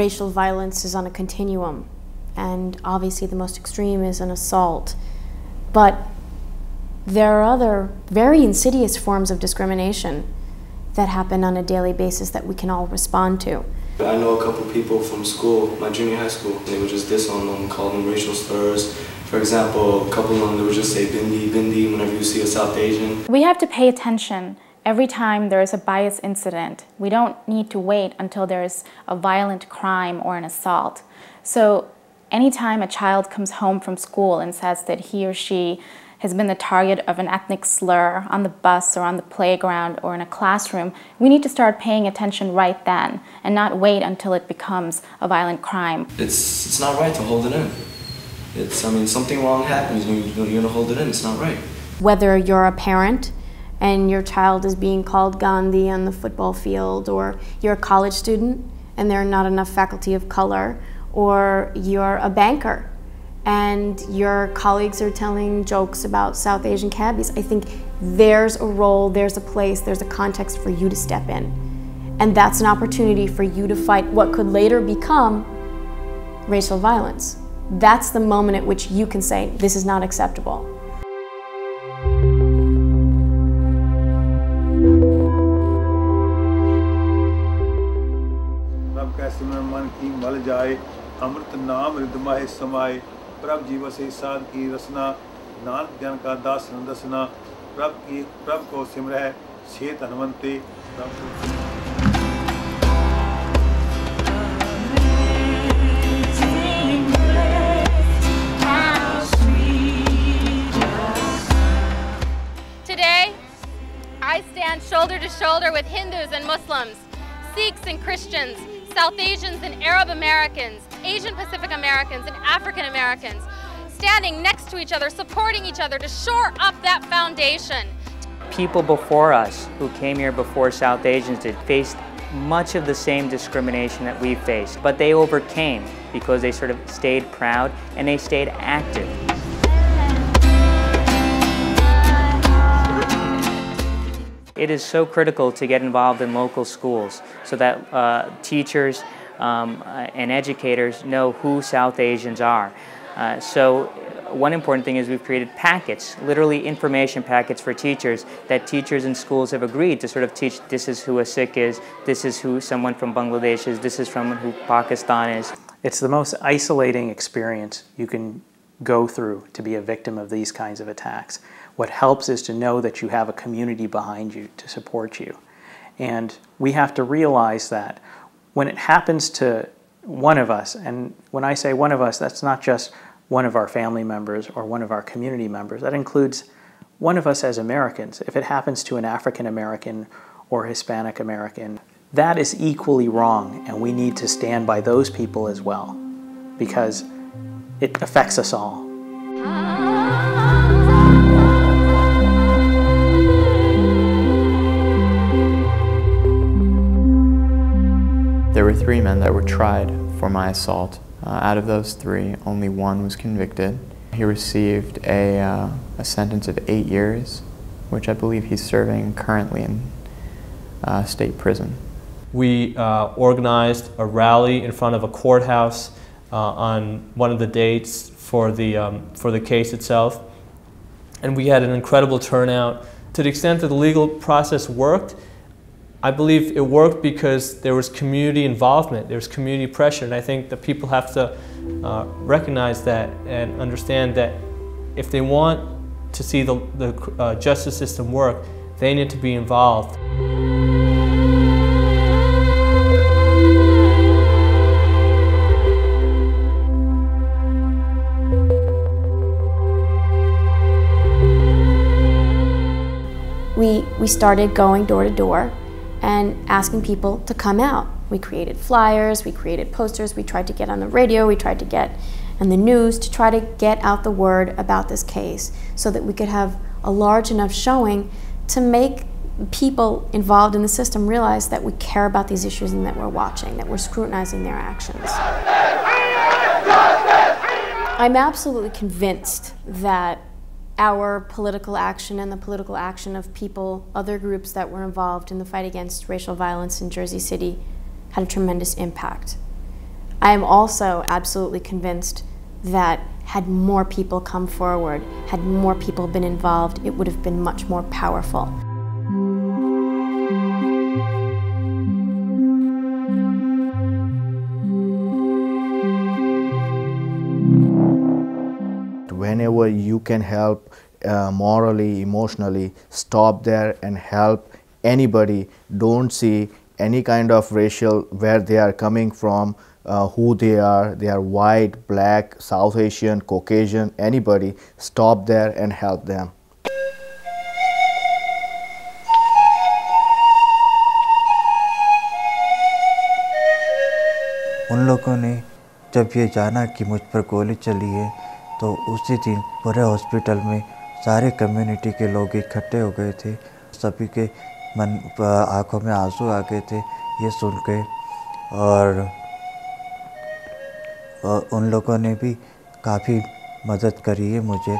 racial violence is on a continuum, and obviously the most extreme is an assault. But there are other very insidious forms of discrimination that happen on a daily basis that we can all respond to. I know a couple people from school, my junior high school, they would just diss on them, call them racial slurs. For example, a couple of them, they would just say bindi, bindi whenever you see a South Asian. We have to pay attention every time there is a bias incident. We don't need to wait until there's a violent crime or an assault. So anytime a child comes home from school and says that he or she has been the target of an ethnic slur on the bus or on the playground or in a classroom, we need to start paying attention right then and not wait until it becomes a violent crime. It's not right to hold it in. I mean, something wrong happens and you're going to hold it in. It's not right. Whether you're a parent and your child is being called Gandhi on the football field, or you're a college student and there are not enough faculty of color, or you're a banker and your colleagues are telling jokes about South Asian cabbies, I think there's a role, there's a place, there's a context for you to step in. And that's an opportunity for you to fight what could later become racial violence. That's the moment at which you can say, this is not acceptable. प्रभ जीव से साध की रसना नानक ज्ञान का दास दसना प्रभ को सिमरह छेत Hanumante. Today, I stand shoulder to shoulder with Hindus and Muslims, Sikhs and Christians, South Asians and Arab Americans, Asian Pacific Americans and African Americans, standing next to each other, supporting each other to shore up that foundation. People before us who came here before South Asians did faced much of the same discrimination that we faced, but they overcame because they sort of stayed proud and they stayed active. It is so critical to get involved in local schools so that teachers and educators know who South Asians are. So one important thing is we've created packets, literally information packets for teachers that teachers in schools have agreed to sort of teach, this is who a Sikh is, this is who someone from Bangladesh is, this is from who Pakistan is. It's the most isolating experience you can go through to be a victim of these kinds of attacks. What helps is to know that you have a community behind you to support you. And we have to realize that when it happens to one of us, and when I say one of us, that's not just one of our family members or one of our community members, that includes one of us as Americans. If it happens to an African American or Hispanic American, that is equally wrong, and we need to stand by those people as well, because it affects us all. There were 3 men that were tried for my assault. Out of those 3, only 1 was convicted. He received a sentence of 8 years, which I believe he's serving currently in state prison. We organized a rally in front of a courthouse on one of the dates for the case itself, and we had an incredible turnout. To the extent that the legal process worked, I believe it worked because there was community involvement, there was community pressure, and I think that people have to recognize that and understand that if they want to see the justice system work, they need to be involved. We started going door to door and asking people to come out. We created flyers, we created posters, we tried to get on the radio, we tried to get on the news to try to get out the word about this case so that we could have a large enough showing to make people involved in the system realize that we care about these issues and that we're watching, that we're scrutinizing their actions. I'm absolutely convinced that our political action and the political action of people, other groups that were involved in the fight against racial violence in Jersey City had a tremendous impact. I am also absolutely convinced that had more people come forward, had more people been involved, it would have been much more powerful. Whenever you can help morally, emotionally, stop there and help anybody. Don't see any kind of racial, where they are coming from, who they are white, black, South Asian, Caucasian, anybody. Stop there and help them. उन लोगों ने जब ये जाना कि मुझ पर गोली चली है, तो उसी दिन पूरे हॉस्पिटल में सारे कम्युनिटी के लोग इकट्ठे हो गए थे। सभी के आंखों में आंसू आ गए थे ये सुन के, और उन लोगों ने भी काफ़ी मदद करी है मुझे।